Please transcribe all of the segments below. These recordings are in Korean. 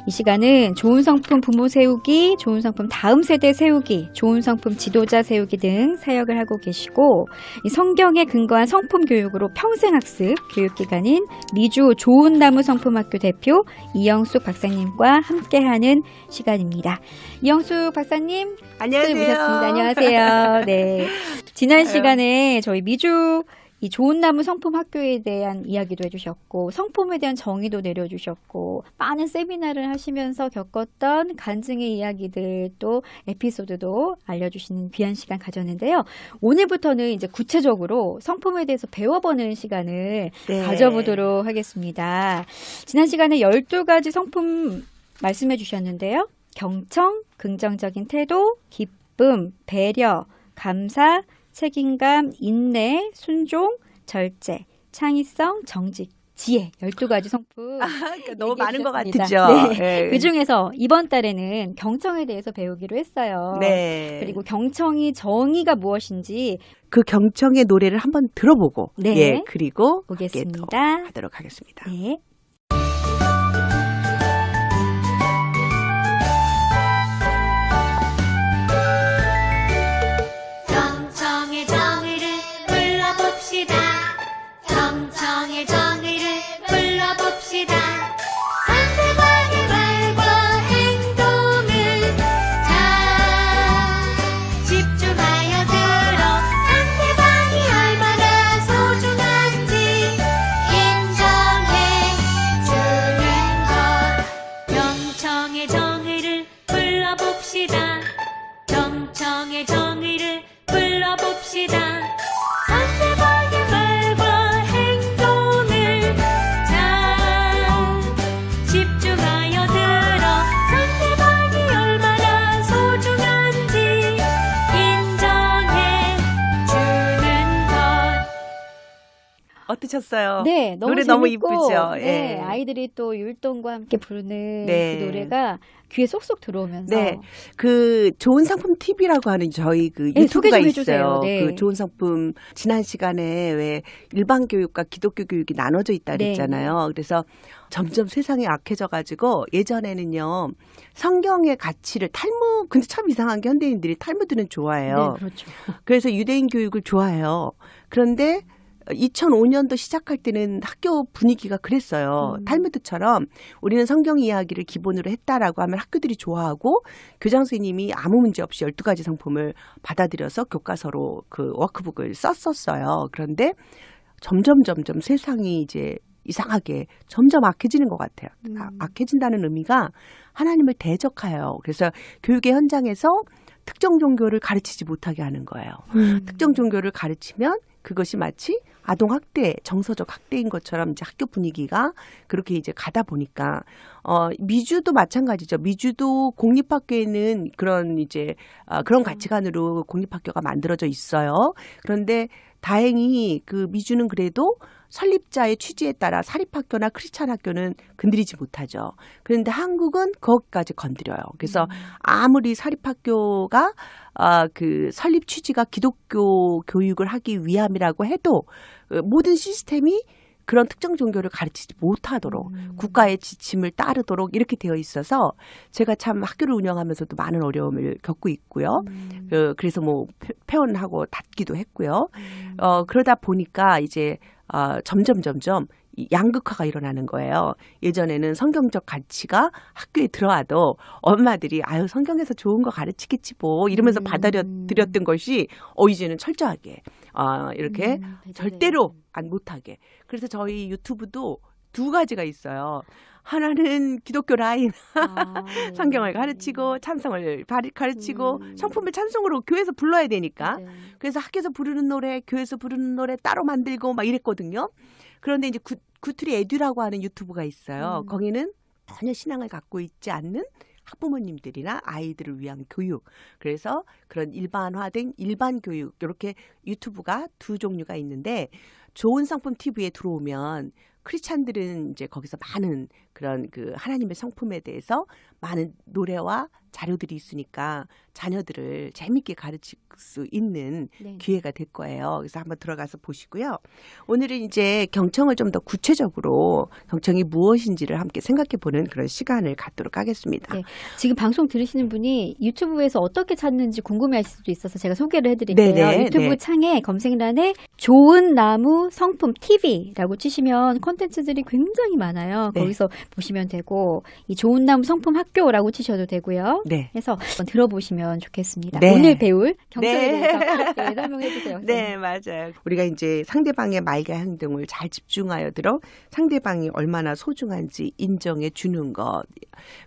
이 시간은 좋은 성품 부모 세우기, 좋은 성품 다음 세대 세우기, 좋은 성품 지도자 세우기 등 사역을 하고 계시고 이 성경에 근거한 성품 교육으로 평생학습 교육기관인 미주 좋은 나무 성품학교 대표 이영숙 박사님과 함께하는 시간입니다. 이영숙 박사님, 안녕하세요. 모셨습니다. 안녕하세요. 네. 지난 시간에 저희 미주 이 좋은 나무 성품 학교에 대한 이야기도 해주셨고 성품에 대한 정의도 내려주셨고 많은 세미나를 하시면서 겪었던 간증의 이야기들 또 에피소드도 알려주시는 귀한 시간 가졌는데요. 오늘부터는 이제 구체적으로 성품에 대해서 배워보는 시간을 가져보도록 하겠습니다. 지난 시간에 12가지 성품 말씀해 주셨는데요. 경청, 긍정적인 태도, 기쁨, 배려, 감사, 책임감, 인내, 순종, 절제, 창의성, 정직, 지혜 12가지 성품 그러니까 너무 많은 것 같죠. 네. 네. 그중에서 이번 달에는 경청에 대해서 배우기로 했어요. 네. 그리고 경청이 정의가 무엇인지 그 경청의 노래를 한번 들어보고 네. 예, 그리고 보겠습니다. 하도록 하겠습니다. 네. 경청의 정의를 불러봅시다. 경청의 정의를 불러봅시다. 상대방의 말과 행동을 잘 집중하여 들어 상대방이 얼마나 소중한지 인정해 주는 것. 경청의 정의를 불러봅시다. 경청의 정의를 불러봅시다. 상대방의 말과 행동을 잘 집중하여 들어 상대방이 얼마나 소중한지 인정해 주는 것. 어떠셨어요? 네, 너무 노래 재밌고, 너무 이쁘죠. 네, 예. 아이들이 또 율동과 함께 부르는 네. 그 노래가 귀에 쏙쏙 들어오면서 네, 그 좋은 상품 TV라고 하는 저희 그 네, 소개 유튜브가 좀 해주세요. 있어요. 네. 그 좋은 상품 지난 시간에 왜 일반 교육과 기독교 교육이 나눠져 있다 네. 그랬잖아요. 그래서 점점 세상이 악해져 가지고 예전에는요 성경의 가치를 탈무 근데 참 이상한 게 현대인들이 탈무드는 좋아해요. 네, 그렇죠. 그래서 유대인 교육을 좋아해요. 그런데 2005년도 시작할 때는 학교 분위기가 그랬어요. 탈무드처럼 우리는 성경 이야기를 기본으로 했다라고 하면 학교들이 좋아하고 교장 선생님이 아무 문제 없이 12가지 성품을 받아들여서 교과서로 그 워크북을 썼었어요. 그런데 점점 세상이 이제 이상하게 점점 악해지는 것 같아요. 악해진다는 의미가 하나님을 대적해요. 그래서 교육의 현장에서 특정 종교를 가르치지 못하게 하는 거예요. 특정 종교를 가르치면 그것이 마치 아동학대, 정서적 학대인 것처럼 이제 학교 분위기가 그렇게 이제 가다 보니까, 미주도 마찬가지죠. 미주도 공립학교에는 그런 이제, 그런 가치관으로 공립학교가 만들어져 있어요. 그런데 다행히 그 미주는 그래도 설립자의 취지에 따라 사립학교나 크리스찬 학교는 건드리지 못하죠. 그런데 한국은 거기까지 건드려요. 그래서 아무리 사립학교가 그 설립 취지가 기독교 교육을 하기 위함이라고 해도 모든 시스템이 그런 특정 종교를 가르치지 못하도록 국가의 지침을 따르도록 이렇게 되어 있어서 제가 참 학교를 운영하면서도 많은 어려움을 겪고 있고요. 그래서 뭐 폐원하고 닫기도 했고요. 그러다 보니까 이제 점점 이 양극화가 일어나는 거예요. 예전에는 성경적 가치가 학교에 들어와도 엄마들이 아유 성경에서 좋은 거 가르치겠지 뭐 이러면서 받아들였던 것이 이제는 철저하게 이렇게 절대로 안 못하게. 그래서 저희 유튜브도 2가지가 있어요. 하나는 기독교 라인 네. 성경을 가르치고 찬송을 가르치고 성품을 찬송으로 교회에서 불러야 되니까 네. 그래서 학교에서 부르는 노래 교회에서 부르는 노래 따로 만들고 막 이랬거든요. 그런데 이제 구트리 에듀라고 하는 유튜브가 있어요. 거기는 전혀 신앙을 갖고 있지 않는 학부모님들이나 아이들을 위한 교육. 그래서 그런 일반화된 일반 교육 이렇게 유튜브가 2 종류가 있는데 좋은 성품 TV에 들어오면 크리스찬들은 이제 거기서 많은 그런 그 하나님의 성품에 대해서 많은 노래와 자료들이 있으니까 자녀들을 재밌게 가르칠 수 있는 네. 기회가 될 거예요. 그래서 한번 들어가서 보시고요. 오늘은 이제 경청을 좀 더 구체적으로 경청이 무엇인지를 함께 생각해 보는 그런 시간을 갖도록 하겠습니다. 네. 지금 방송 들으시는 분이 유튜브에서 어떻게 찾는지 궁금해하실 수도 있어서 제가 소개를 해드릴게요. 네네, 유튜브 네. 창에 검색란에 좋은 나무 성품 TV라고 치시면 콘텐츠들이 굉장히 많아요. 네. 거기서 보시면 되고 이 좋은 나무 성품 학교라고 치셔도 되고요. 네. 해서 한번 들어보시면 좋겠습니다. 네. 오늘 배울 경청에 네. 대해서 네, 설명해 주세요. 네, 맞아요. 우리가 이제 상대방의 말과 행동을 잘 집중하여 들어 상대방이 얼마나 소중한지 인정해 주는 것.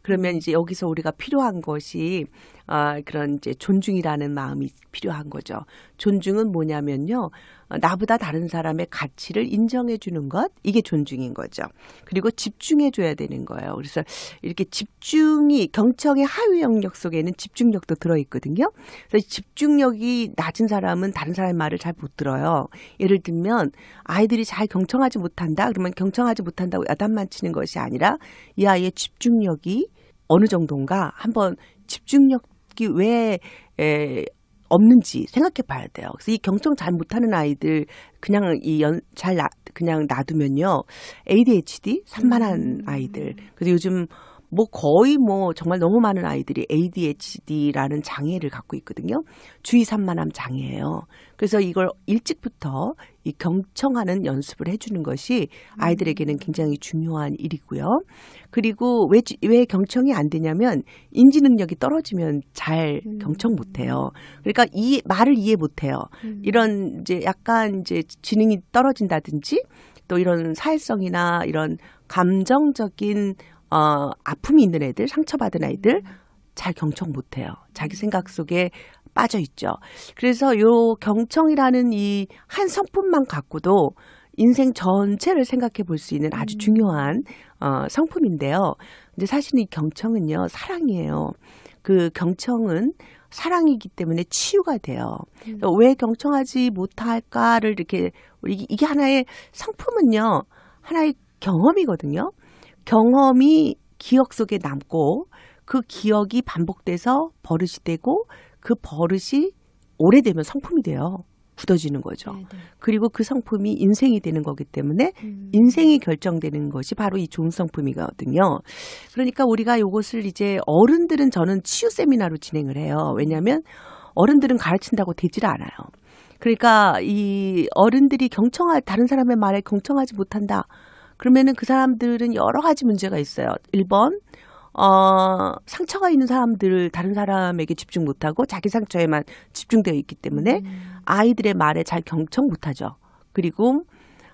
그러면 이제 여기서 우리가 필요한 것이 그런 이제 존중이라는 마음이 필요한 거죠. 존중은 뭐냐면요. 나보다 다른 사람의 가치를 인정해 주는 것, 이게 존중인 거죠. 그리고 집중해 줘야 되는 거예요. 그래서 이렇게 집중이 경청의 하위 영역 속에는 집중력도 들어있거든요. 그래서 집중력이 낮은 사람은 다른 사람의 말을 잘 못 들어요. 예를 들면 아이들이 잘 경청하지 못한다. 그러면 경청하지 못한다고 야단만 치는 것이 아니라 이 아이의 집중력이 어느 정도인가 한번 집중력이 왜 없는지 생각해 봐야 돼요. 그래서 이 경청 잘 못하는 아이들 그냥 그냥 놔두면요. ADHD 산만한 아이들. 그래서 요즘 뭐 거의 뭐 정말 너무 많은 아이들이 ADHD라는 장애를 갖고 있거든요. 주의 산만함 장애예요. 그래서 이걸 일찍부터 이 경청하는 연습을 해주는 것이 아이들에게는 굉장히 중요한 일이고요. 그리고 왜 경청이 안 되냐면 인지 능력이 떨어지면 잘 경청 못해요. 그러니까 말을 이해 못해요. 이런 이제 약간 이제 지능이 떨어진다든지 또 이런 사회성이나 이런 감정적인 아픔이 있는 애들, 상처받은 아이들 잘 경청 못해요. 자기 생각 속에 빠져 있죠. 그래서 요 경청이라는 이 한 성품만 갖고도 인생 전체를 생각해 볼 수 있는 아주 중요한 성품인데요. 근데 사실 이 경청은요, 사랑이에요. 그 경청은 사랑이기 때문에 치유가 돼요. 왜 경청하지 못할까를 이렇게 이게 하나의 성품은요, 하나의 경험이거든요. 경험이 기억 속에 남고 그 기억이 반복돼서 버릇이 되고 그 버릇이 오래되면 성품이 돼요. 굳어지는 거죠. 네네. 그리고 그 성품이 인생이 되는 거기 때문에 인생이 결정되는 것이 바로 이 좋은 성품이거든요. 그러니까 우리가 이것을 이제 어른들은 저는 치유 세미나로 진행을 해요. 왜냐하면 어른들은 가르친다고 되질 않아요. 그러니까 이 어른들이 다른 사람의 말에 경청하지 못한다. 그러면은 그 사람들은 여러 가지 문제가 있어요. 1번, 상처가 있는 사람들 다른 사람에게 집중 못하고 자기 상처에만 집중되어 있기 때문에 아이들의 말에 잘 경청 못하죠. 그리고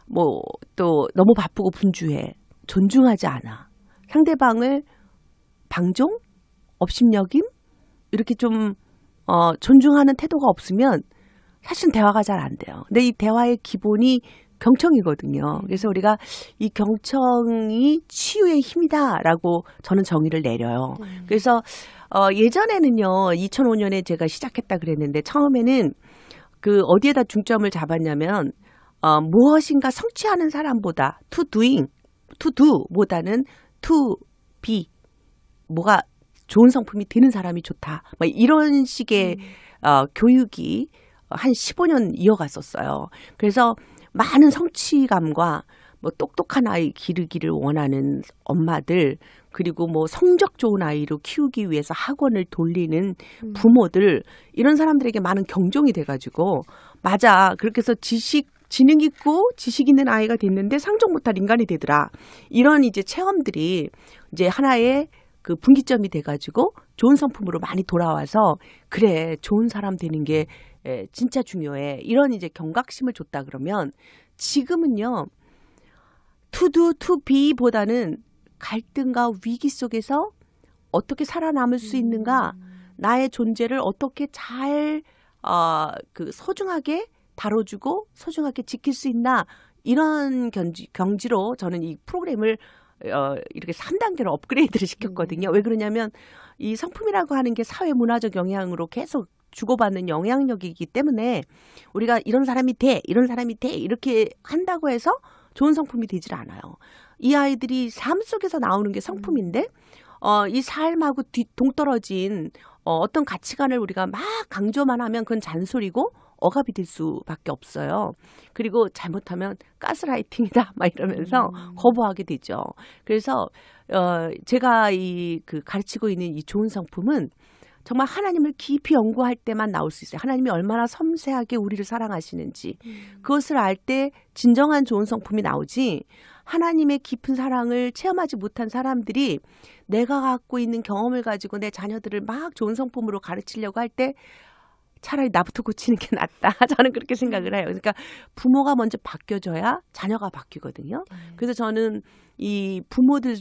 뭐 또 너무 바쁘고 분주해. 존중하지 않아. 상대방을 방종, 업신여김 이렇게 좀 존중하는 태도가 없으면 사실 대화가 잘 안 돼요. 근데 이 대화의 기본이 경청이거든요. 그래서 우리가 이 경청이 치유의 힘이다라고 저는 정의를 내려요. 그래서 예전에는요, 2005년에 제가 시작했다 그랬는데 처음에는 그 어디에다 중점을 잡았냐면 무엇인가 성취하는 사람보다 to do보다는 to be 뭐가 좋은 성품이 되는 사람이 좋다. 막 이런 식의 교육이 한 15년 이어갔었어요. 그래서 많은 성취감과 뭐 똑똑한 아이 기르기를 원하는 엄마들 그리고 뭐 성적 좋은 아이로 키우기 위해서 학원을 돌리는 부모들 이런 사람들에게 많은 경종이 돼가지고 맞아 그렇게 해서 지능 있고 지식 있는 아이가 됐는데 상종 못할 인간이 되더라 이런 이제 체험들이 이제 하나의 그 분기점이 돼가지고 좋은 성품으로 많이 돌아와서 그래 좋은 사람 되는 게 진짜 중요해. 이런 이제 경각심을 줬다 그러면 지금은요. to do, to be보다는 갈등과 위기 속에서 어떻게 살아남을 수 있는가 나의 존재를 어떻게 잘 소중하게 다뤄주고 소중하게 지킬 수 있나 이런 경지로 저는 이 프로그램을 이렇게 3단계로 업그레이드를 시켰거든요. 왜 그러냐면 이 성품이라고 하는 게 사회 문화적 영향으로 계속 주고받는 영향력이기 때문에 우리가 이런 사람이 돼 이렇게 한다고 해서 좋은 성품이 되질 않아요. 이 아이들이 삶 속에서 나오는 게 성품인데 이 삶하고 동떨어진 어떤 가치관을 우리가 막 강조만 하면 그건 잔소리고 억압이 될 수밖에 없어요. 그리고 잘못하면 가스라이팅이다 막 이러면서 거부하게 되죠. 그래서 제가 가르치고 있는 이 좋은 성품은 정말 하나님을 깊이 연구할 때만 나올 수 있어요. 하나님이 얼마나 섬세하게 우리를 사랑하시는지 그것을 알 때 진정한 좋은 성품이 나오지. 하나님의 깊은 사랑을 체험하지 못한 사람들이 내가 갖고 있는 경험을 가지고 내 자녀들을 막 좋은 성품으로 가르치려고 할 때 차라리 나부터 고치는 게 낫다. 저는 그렇게 생각을 해요. 그러니까 부모가 먼저 바뀌어줘야 자녀가 바뀌거든요. 그래서 저는 이 부모들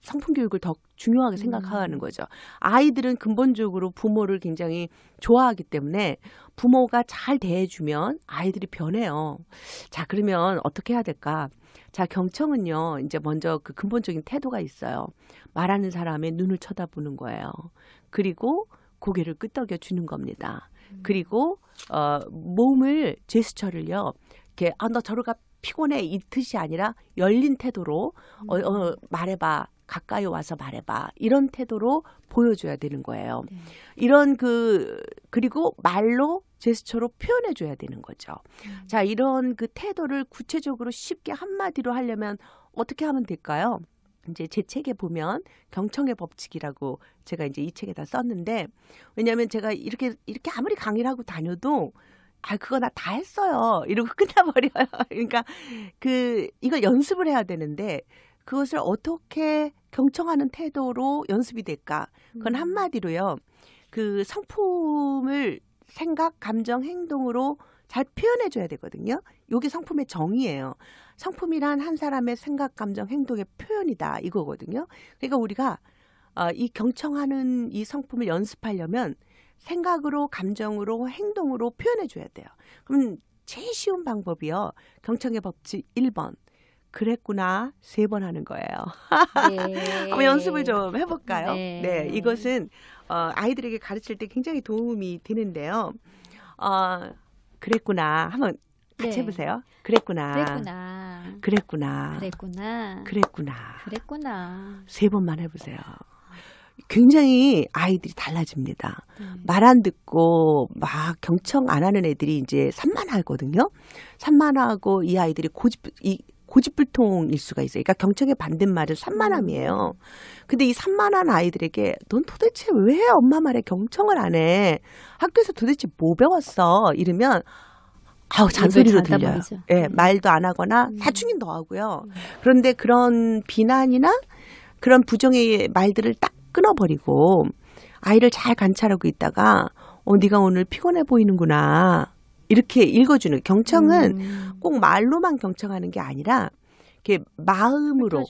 성품 교육을 더 중요하게 생각하는 거죠. 아이들은 근본적으로 부모를 굉장히 좋아하기 때문에 부모가 잘 대해주면 아이들이 변해요. 자, 그러면 어떻게 해야 될까? 자, 경청은요, 이제 먼저 그 근본적인 태도가 있어요. 말하는 사람의 눈을 쳐다보는 거예요. 그리고 고개를 끄덕여 주는 겁니다. 그리고 몸을 제스처를요, 이렇게 너 저리 가 피곤해 이 뜻이 아니라 열린 태도로 말해봐. 가까이 와서 말해봐. 이런 태도로 보여줘야 되는 거예요. 이런 그리고 말로 제스처로 표현해줘야 되는 거죠. 자, 이런 그 태도를 구체적으로 쉽게 한마디로 하려면 어떻게 하면 될까요? 이제 제 책에 보면 경청의 법칙이라고 제가 이제 이 책에다 썼는데, 왜냐하면 제가 이렇게 아무리 강의를 하고 다녀도 그거 나 다 했어요. 이러고 끝나버려요. 그러니까 이걸 연습을 해야 되는데 그것을 어떻게 경청하는 태도로 연습이 될까? 그건 한마디로요. 그 성품을 생각, 감정, 행동으로 잘 표현해줘야 되거든요. 이게 성품의 정의예요. 성품이란 한 사람의 생각, 감정, 행동의 표현이다 이거거든요. 그러니까 우리가 이 경청하는 이 성품을 연습하려면 생각으로, 감정으로, 행동으로 표현해줘야 돼요. 그럼 제일 쉬운 방법이요. 경청의 법칙 1번. 그랬구나 3번 하는 거예요. 네. 한번 연습을 좀 해볼까요? 네. 네, 이것은 아이들에게 가르칠 때 굉장히 도움이 되는데요. 그랬구나 한번 같이 네. 해보세요. 그랬구나. 그랬구나. 그랬구나. 그랬구나. 그랬구나. 그랬구나. 3번만 해보세요. 굉장히 아이들이 달라집니다. 말 안 듣고 막 경청 안 하는 애들이 이제 산만하거든요. 산만하고 이 아이들이 고집불통일 수가 있어요. 그러니까 경청의 반대말은 산만함이에요. 근데 이 산만한 아이들에게 넌 도대체 왜 엄마 말에 경청을 안 해? 학교에서 도대체 뭐 배웠어? 이러면 잔소리로 들려요. 예, 말도 안 하거나 사춘기 더 하고요. 그런데 그런 비난이나 그런 부정의 말들을 딱 끊어버리고 아이를 잘 관찰하고 있다가 네가 오늘 피곤해 보이는구나. 이렇게 읽어주는 경청은 꼭 말로만 경청하는 게 아니라 이렇게 마음으로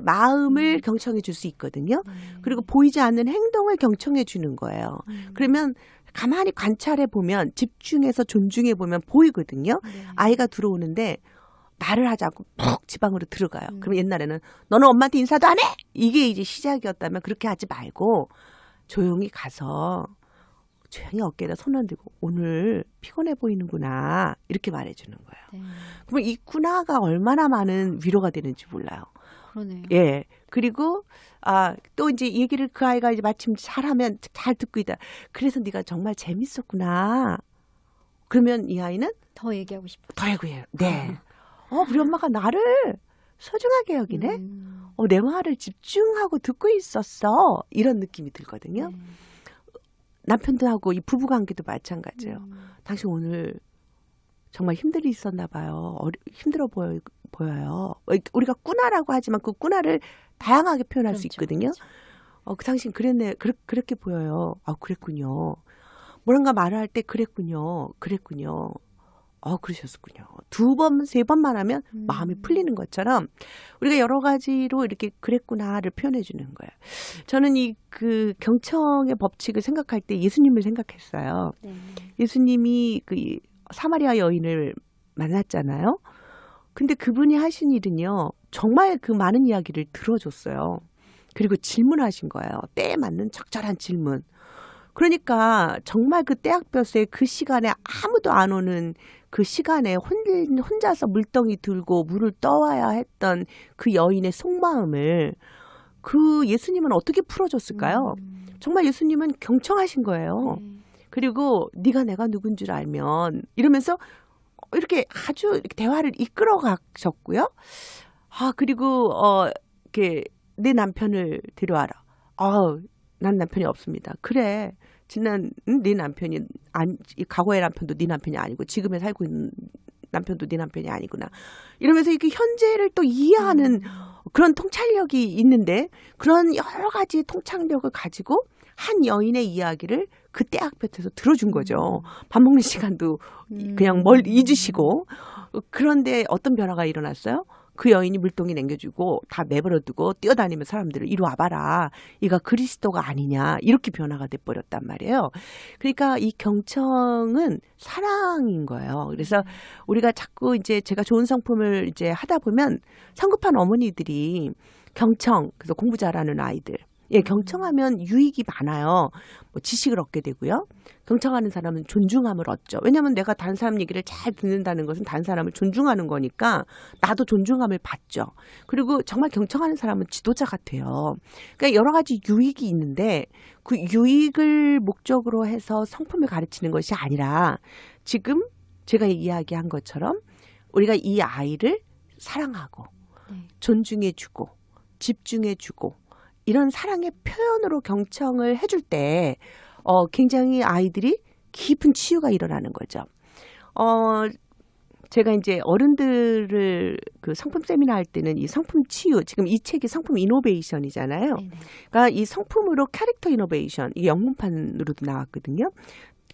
마음을 경청해 줄 수 있거든요. 그리고 보이지 않는 행동을 경청해 주는 거예요. 그러면 가만히 관찰해 보면 집중해서 존중해 보면 보이거든요. 아이가 들어오는데 말을 하지 않고 푹 지방으로 들어가요. 그럼 옛날에는 너는 엄마한테 인사도 안 해? 이게 이제 시작이었다면 그렇게 하지 말고 조용히 가서 조용히 어깨에다 손 얹고 오늘 피곤해 보이는구나 이렇게 말해주는 거예요. 그러면 이 구나가 얼마나 많은 위로가 되는지 몰라요. 그러네요. 예. 그리고 또 이제 얘기를 그 아이가 이제 마침 잘하면 잘 듣고 있다. 그래서 네가 정말 재밌었구나. 그러면 이 아이는 더 얘기하고 싶어요. 더 얘기해요. 네. 우리 엄마가 나를 소중하게 여기네. 내 말을 집중하고 듣고 있었어. 이런 느낌이 들거든요. 남편도 하고 이 부부관계도 마찬가지예요. 당신 오늘 정말 힘들이 있었나 봐요. 힘들어 보여요. 우리가 꾸나라고 하지만 그 꾸나를 다양하게 표현할 수 있거든요. 그 당신 그랬네. 그렇게 보여요. 그랬군요. 뭐란가 말을 할 때 그랬군요. 그러셨군요. 2번, 3번만 하면 마음이 풀리는 것처럼 우리가 여러 가지로 이렇게 그랬구나를 표현해 주는 거예요. 저는 그 경청의 법칙을 생각할 때 예수님을 생각했어요. 예수님이 그 사마리아 여인을 만났잖아요. 근데 그분이 하신 일은요. 정말 그 많은 이야기를 들어줬어요. 그리고 질문하신 거예요. 때에 맞는 적절한 질문. 그러니까 정말 그 떼약볕에 그 시간에 아무도 안 오는 그 시간에 혼자서 물덩이 들고 물을 떠와야 했던 그 여인의 속마음을 그 예수님은 어떻게 풀어줬을까요? 정말 예수님은 경청하신 거예요. 그리고 네가 내가 누군 줄 알면 이러면서 이렇게 아주 이렇게 대화를 이끌어 가셨고요. 그리고 이렇게 내 남편을 데려와라. 난 남편이 없습니다. 그래. 네 남편이 과거의 남편도 네 남편이 아니고 지금에 살고 있는 남편도 네 남편이 아니구나. 이러면서 이렇게 현재를 또 이해하는 그런 통찰력이 있는데 그런 여러 가지 통찰력을 가지고 한 여인의 이야기를 그 떼약볕에서 들어준 거죠. 밥 먹는 시간도 그냥 잊으시고. 그런데 어떤 변화가 일어났어요? 그 여인이 물동이 남겨주고 다 내버려두고 뛰어다니면 사람들을 이리 와봐라. 이가 그리스도가 아니냐. 이렇게 변화가 돼버렸단 말이에요. 그러니까 이 경청은 사랑인 거예요. 그래서 우리가 자꾸 이제 제가 좋은 성품을 이제 하다 보면 성급한 어머니들이 경청, 그래서 공부 잘하는 아이들. 경청하면 유익이 많아요. 지식을 얻게 되고요. 경청하는 사람은 존중함을 얻죠. 왜냐하면 내가 다른 사람 얘기를 잘 듣는다는 것은 다른 사람을 존중하는 거니까 나도 존중함을 받죠. 그리고 정말 경청하는 사람은 지도자 같아요. 그러니까 여러 가지 유익이 있는데 그 유익을 목적으로 해서 성품을 가르치는 것이 아니라 지금 제가 이야기한 것처럼 우리가 이 아이를 사랑하고 존중해주고 집중해주고 이런 사랑의 표현으로 경청을 해줄 때 굉장히 아이들이 깊은 치유가 일어나는 거죠. 제가 이제 어른들을 그 성품 세미나 할 때는 이 성품 치유, 지금 이 책이 성품 이노베이션이잖아요. 그러니까 이 성품으로 캐릭터 이노베이션, 이 영문판으로도 나왔거든요.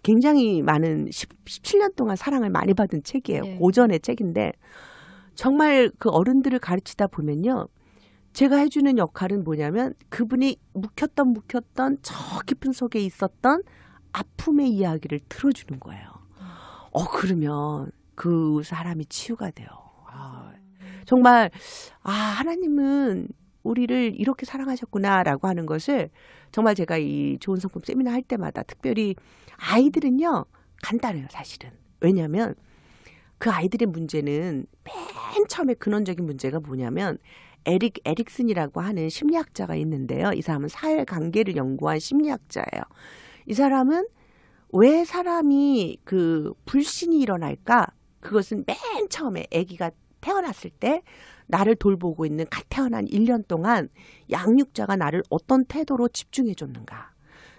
굉장히 많은 17년 동안 사랑을 많이 받은 책이에요. 네. 고전의 책인데 정말 그 어른들을 가르치다 보면요. 제가 해주는 역할은 뭐냐면 그분이 묵혔던 저 깊은 속에 있었던 아픔의 이야기를 들어주는 거예요. 그러면 그 사람이 치유가 돼요. 정말 하나님은 우리를 이렇게 사랑하셨구나라고 하는 것을 정말 제가 이 좋은 성품 세미나 할 때마다 특별히 아이들은요 간단해요 사실은. 왜냐하면 그 아이들의 문제는 맨 처음에 근원적인 문제가 뭐냐면 에릭슨이라고 하는 심리학자가 있는데요. 이 사람은 사회관계를 연구한 심리학자예요. 이 사람은 왜 사람이 그 불신이 일어날까? 그것은 맨 처음에 아기가 태어났을 때 나를 돌보고 있는 갓 태어난 1년 동안 양육자가 나를 어떤 태도로 집중해 줬는가?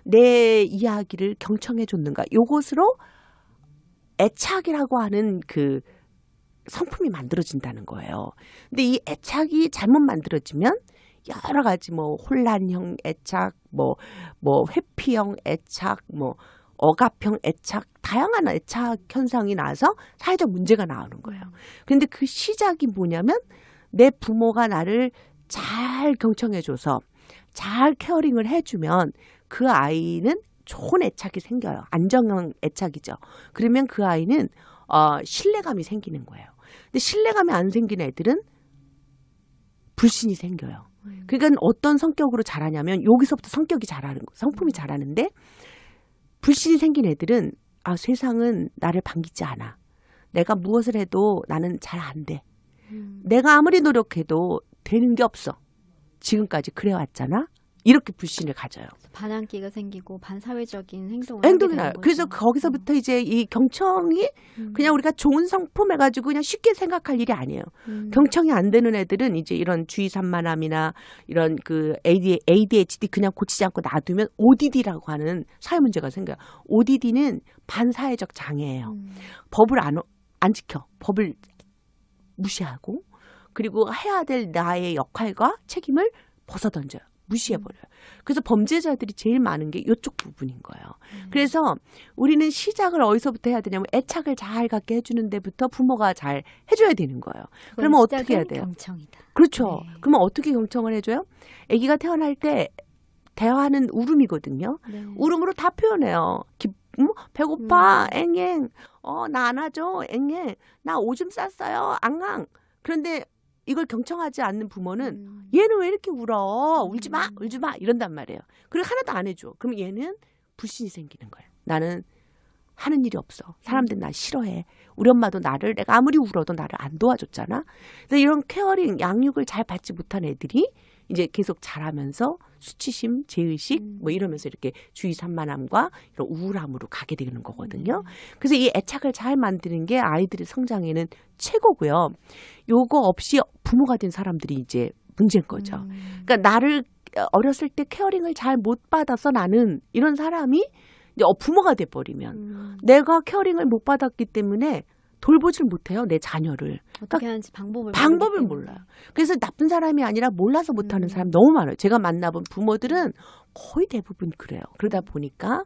내 이야기를 경청해 줬는가? 요것으로 애착이라고 하는 그 성품이 만들어진다는 거예요. 근데 이 애착이 잘못 만들어지면 여러 가지 혼란형 애착, 회피형 애착, 억압형 애착, 다양한 애착 현상이 나서 사회적 문제가 나오는 거예요. 그런데 그 시작이 뭐냐면 내 부모가 나를 잘 경청해줘서 잘 케어링을 해주면 그 아이는 좋은 애착이 생겨요. 안정형 애착이죠. 그러면 그 아이는 신뢰감이 생기는 거예요. 근데 신뢰감이 안 생긴 애들은 불신이 생겨요. 그러니까 어떤 성격으로 자라냐면 여기서부터 성격이 자라는 거, 성품이 자라는데 불신이 생긴 애들은 세상은 나를 반기지 않아. 내가 무엇을 해도 나는 잘 안 돼. 내가 아무리 노력해도 되는 게 없어. 지금까지 그래왔잖아. 이렇게 불신을 가져요. 반항기가 생기고 반사회적인 행동을 행동이 하게 나요. 되는 거죠. 그래서 거기서부터 이제 이 경청이 그냥 우리가 좋은 성품 해가지고 그냥 쉽게 생각할 일이 아니에요. 경청이 안 되는 애들은 이제 이런 주의 산만함이나 이런 그 ADHD 그냥 고치지 않고 놔두면 ODD라고 하는 사회 문제가 생겨요. ODD는 반사회적 장애예요. 법을 안 지켜. 법을 무시하고 그리고 해야 될 나의 역할과 책임을 벗어던져요. 무시해버려요. 그래서 범죄자들이 제일 많은 게 이쪽 부분인 거예요. 그래서 우리는 시작을 어디서부터 해야 되냐면 애착을 잘 갖게 해주는 데부터 부모가 잘 해줘야 되는 거예요. 그러면 어떻게 해야 돼요? 경청이다. 그렇죠. 네. 그러면 어떻게 경청을 해줘요? 아기가 태어날 때 대화는 울음이거든요. 네. 울음으로 다 표현해요. 배고파, 앵앵. 나 안아줘, 앵앵. 나 오줌 쌌어요, 앙앙. 그런데 이걸 경청하지 않는 부모는 얘는 왜 이렇게 울어? 울지 마, 울지 마 이런단 말이에요. 그리고 하나도 안 해줘. 그럼 얘는 불신이 생기는 거예요. 나는 하는 일이 없어. 사람들이 나 싫어해. 우리 엄마도 나를 내가 아무리 울어도 나를 안 도와줬잖아. 그래서 이런 케어링, 양육을 잘 받지 못한 애들이 이제 계속 자라면서 수치심, 죄의식 뭐 이러면서 이렇게 주의 산만함과 이런 우울함으로 가게 되는 거거든요. 그래서 이 애착을 잘 만드는 게 아이들의 성장에는 최고고요. 요거 없이 부모가 된 사람들이 이제 문제인 거죠. 그러니까 나를 어렸을 때 케어링을 잘 못 받아서 나는 이런 사람이 이제 부모가 돼버리면 내가 케어링을 못 받았기 때문에 돌보질 못해요. 내 자녀를. 어떻게 하는지 방법을 방법을 모르기 몰라요. 그래서 나쁜 사람이 아니라 몰라서 못하는 사람 너무 많아요. 제가 만나본 부모들은 거의 대부분 그래요. 그러다 보니까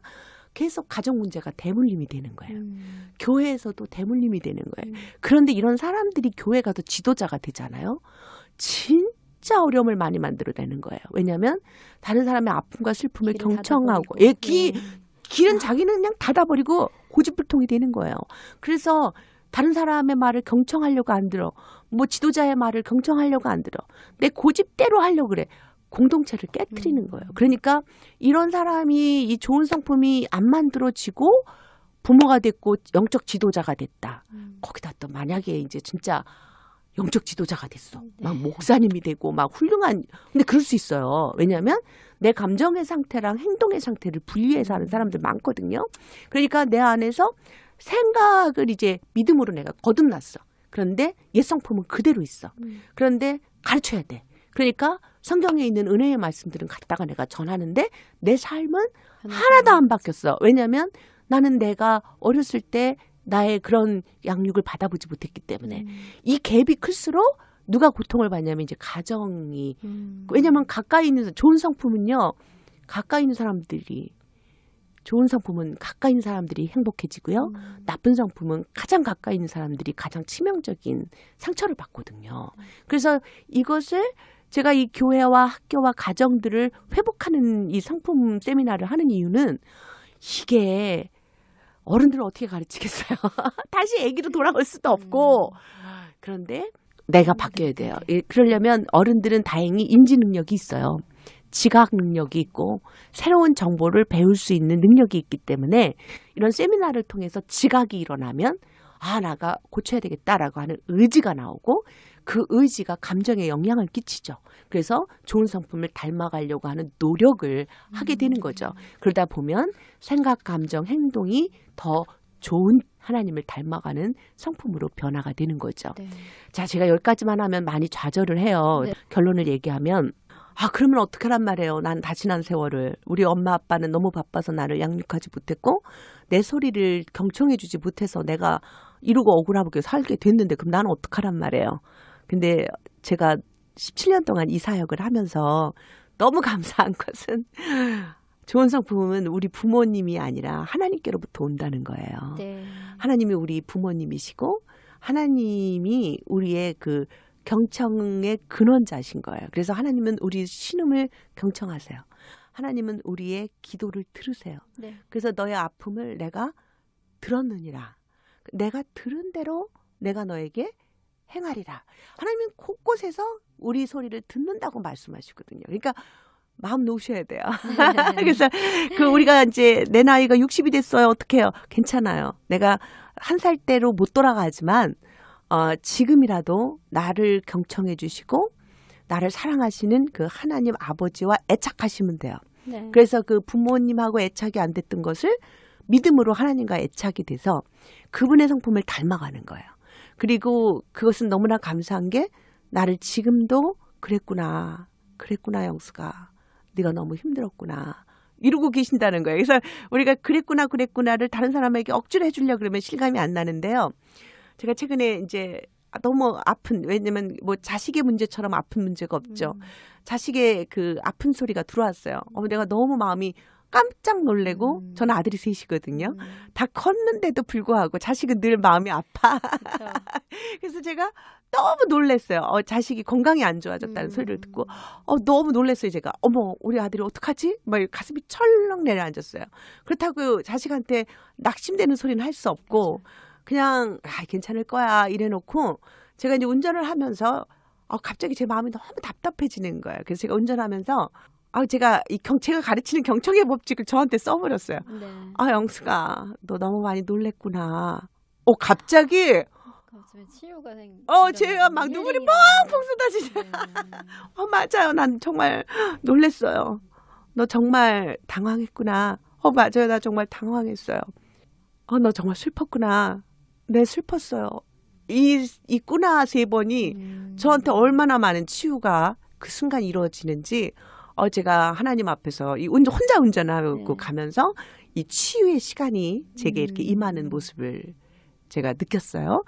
계속 가정 문제가 대물림이 되는 거예요. 교회에서도 대물림이 되는 거예요. 그런데 이런 사람들이 교회 가서 지도자가 되잖아요. 진짜 어려움을 많이 만들어내는 거예요. 왜냐하면 다른 사람의 아픔과 슬픔을 길을 경청하고 닫아버리고. 길은 자기는 그냥 닫아버리고 고집불통이 되는 거예요. 그래서 다른 사람의 말을 경청하려고 안 들어. 뭐 지도자의 말을 경청하려고 안 들어. 내 고집대로 하려고 그래. 공동체를 깨트리는 거예요. 그러니까 이런 사람이 이 좋은 성품이 안 만들어지고 부모가 됐고 영적 지도자가 됐다. 거기다 또 만약에 이제 진짜 영적 지도자가 됐어. 막 목사님이 되고 막 훌륭한. 근데 그럴 수 있어요. 왜냐하면 내 감정의 상태랑 행동의 상태를 분리해서 하는 사람들 많거든요. 그러니까 내 안에서 생각을 이제 믿음으로 내가 거듭났어. 그런데 옛 성품은 그대로 있어. 그런데 가르쳐야 돼. 그러니까 성경에 있는 은혜의 말씀들은 갖다가 내가 전하는데 내 삶은 하나도 안 바뀌었어. 왜냐하면 나는 내가 어렸을 때 나의 그런 양육을 받아보지 못했기 때문에 이 갭이 클수록 누가 고통을 받냐면 이제 가정이 왜냐하면 가까이 있는 좋은 성품은요 가까이 있는 사람들이 좋은 성품은 가까이 있는 사람들이 행복해지고요 나쁜 성품은 가장 가까이 있는 사람들이 가장 치명적인 상처를 받거든요. 그래서 이것을 제가 이 교회와 학교와 가정들을 회복하는 이 성품 세미나를 하는 이유는 이게 어른들을 어떻게 가르치겠어요? 다시 아기로 돌아올 수도 없고 그런데 내가 바뀌어야 돼요. 그러려면 어른들은 다행히 인지 능력이 있어요. 지각 능력이 있고 새로운 정보를 배울 수 있는 능력이 있기 때문에 이런 세미나를 통해서 지각이 일어나면 아 나가 고쳐야 되겠다라고 하는 의지가 나오고 그 의지가 감정에 영향을 끼치죠. 그래서 좋은 성품을 닮아가려고 하는 노력을 하게 되는 거죠. 그러다 보면 생각, 감정, 행동이 더 좋은 하나님을 닮아가는 성품으로 변화가 되는 거죠. 네. 자, 제가 10가지만 하면 많이 좌절을 해요. 네. 결론을 얘기하면 아 그러면 어떡하란 말이에요. 난 다 지난 세월을 우리 엄마 아빠는 너무 바빠서 나를 양육하지 못했고 내 소리를 경청해 주지 못해서 내가 이러고 억울하게 살게 됐는데 그럼 나는 어떡하란 말이에요. 근데 제가 17년 동안 이 사역을 하면서 너무 감사한 것은 좋은 성품은 우리 부모님이 아니라 하나님께로부터 온다는 거예요. 네. 하나님이 우리 부모님이시고 하나님이 우리의 그 경청의 근원자신 거예요. 그래서 하나님은 우리 신음을 경청하세요. 하나님은 우리의 기도를 들으세요. 네. 그래서 너의 아픔을 내가 들었느니라. 내가 들은 대로 내가 너에게 행하리라. 하나님은 곳곳에서 우리 소리를 듣는다고 말씀하시거든요. 그러니까 마음 놓으셔야 돼요. 그래서 우리가 이제 내 나이가 60이 됐어요. 어떻게 해요? 괜찮아요. 내가 한 살 때로 못 돌아가지만 지금이라도 나를 경청해 주시고 나를 사랑하시는 그 하나님 아버지와 애착하시면 돼요. 네. 그래서 그 부모님하고 애착이 안 됐던 것을 믿음으로 하나님과 애착이 돼서 그분의 성품을 닮아가는 거예요. 그리고 그것은 너무나 감사한 게 나를 지금도 그랬구나 영수가 네가 너무 힘들었구나 이러고 계신다는 거예요. 그래서 우리가 그랬구나를 다른 사람에게 억지로 해주려고 그러면 실감이 안 나는데요. 제가 최근에 이제 너무 아픈 왜냐면 뭐 자식의 문제처럼 아픈 문제가 없죠. 자식의 그 아픈 소리가 들어왔어요. 내가 너무 마음이 깜짝 놀래고 저는 아들이 셋이거든요. 다 컸는데도 불구하고 자식은 늘 마음이 아파. 그래서 제가 너무 놀랐어요. 자식이 건강이 안 좋아졌다는 소리를 듣고 너무 놀랐어요. 제가 어머 우리 아들이 어떡하지? 막 가슴이 철렁 내려앉았어요. 그렇다고 자식한테 낙심되는 소리는 할 수 없고 그냥 괜찮을 거야 이래놓고 제가 이제 운전을 하면서 갑자기 제 마음이 너무 답답해지는 거예요. 그래서 제가 운전하면서 제가 제가 가르치는 경청의 법칙을 저한테 써버렸어요. 네. 영수가 너 너무 많이 놀랬구나. 갑자기 가슴에 치유가 제가 막 눈물이 펑펑 쏟아지죠. 맞아요. 난 정말 놀랬어요. 너 정말 당황했구나. 맞아요. 나 정말 당황했어요. 너 정말 슬펐구나. 네, 슬펐어요. 이 꾸나 3번이 저한테 얼마나 많은 치유가 그 순간 이루어지는지 제가 하나님 앞에서 혼자 운전하고 가면서 이 치유의 시간이 제게 이렇게 임하는 모습을 제가 느꼈어요.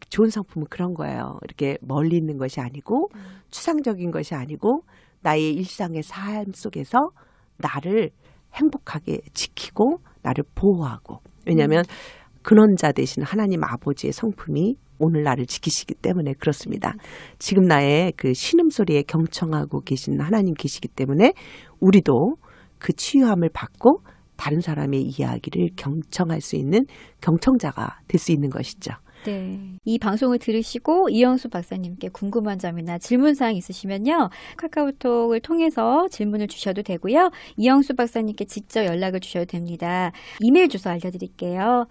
좋은 성품은 그런 거예요. 이렇게 멀리 있는 것이 아니고 추상적인 것이 아니고 나의 일상의 삶 속에서 나를 행복하게 지키고 나를 보호하고, 왜냐하면 근원자 되신 하나님 아버지의 성품이 오늘 나를 지키시기 때문에 그렇습니다. 지금 나의 그 신음소리에 경청하고 계신 하나님 계시기 때문에 우리도 그 치유함을 받고 다른 사람의 이야기를 경청할 수 있는 경청자가 될 수 있는 것이죠. 네. 이 방송을 들으시고 이영수 박사님께 궁금한 점이나 질문사항 있으시면요. 카카오톡을 통해서 질문을 주셔도 되고요. 이영수 박사님께 직접 연락을 주셔도 됩니다. 이메일 주소 알려드릴게요.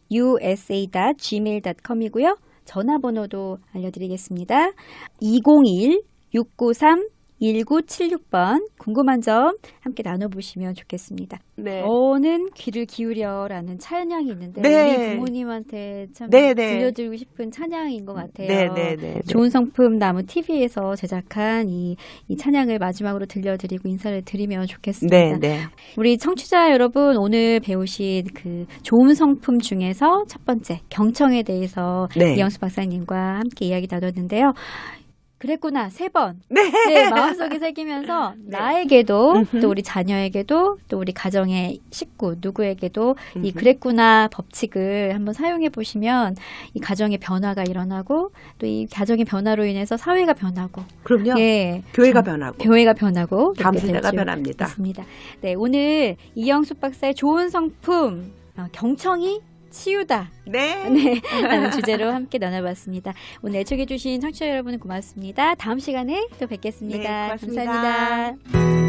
goodtreeusa.gmail.com이고요. 전화번호도 알려드리겠습니다. 201-693-1976번. 궁금한 점 함께 나눠보시면 좋겠습니다. 네. 너는 귀를 기울여라는 찬양이 있는데 네. 우리 부모님한테 참 네, 네. 들려드리고 싶은 찬양인 것 같아요. 네. 좋은 성품 나무 TV에서 제작한 이 찬양을 마지막으로 들려드리고 인사를 드리면 좋겠습니다. 네. 우리 청취자 여러분, 오늘 배우신 그 좋은 성품 중에서 첫 번째 경청에 대해서 네. 이영수 박사님과 함께 이야기 나눴는데요. 그랬구나 3번. 네. 마음속에 새기면서 나에게도 또 우리 자녀에게도 또 우리 가정의 식구 누구에게도 이 그랬구나 법칙을 한번 사용해 보시면 이 가정의 변화가 일어나고 또 이 가정의 변화로 인해서 사회가 변하고, 그럼요. 예, 교회가 변하고 교회가 변하고 다음 그렇게 세대가 될 줄 변합니다. 믿습니다. 네, 오늘 이영수 박사의 좋은 성품 경청이 치유다. 네. 네, 라는 주제로 함께 나눠봤습니다. 오늘 애청해주신 청취자 여러분 고맙습니다. 다음 시간에 또 뵙겠습니다. 네, 고맙습니다. 감사합니다.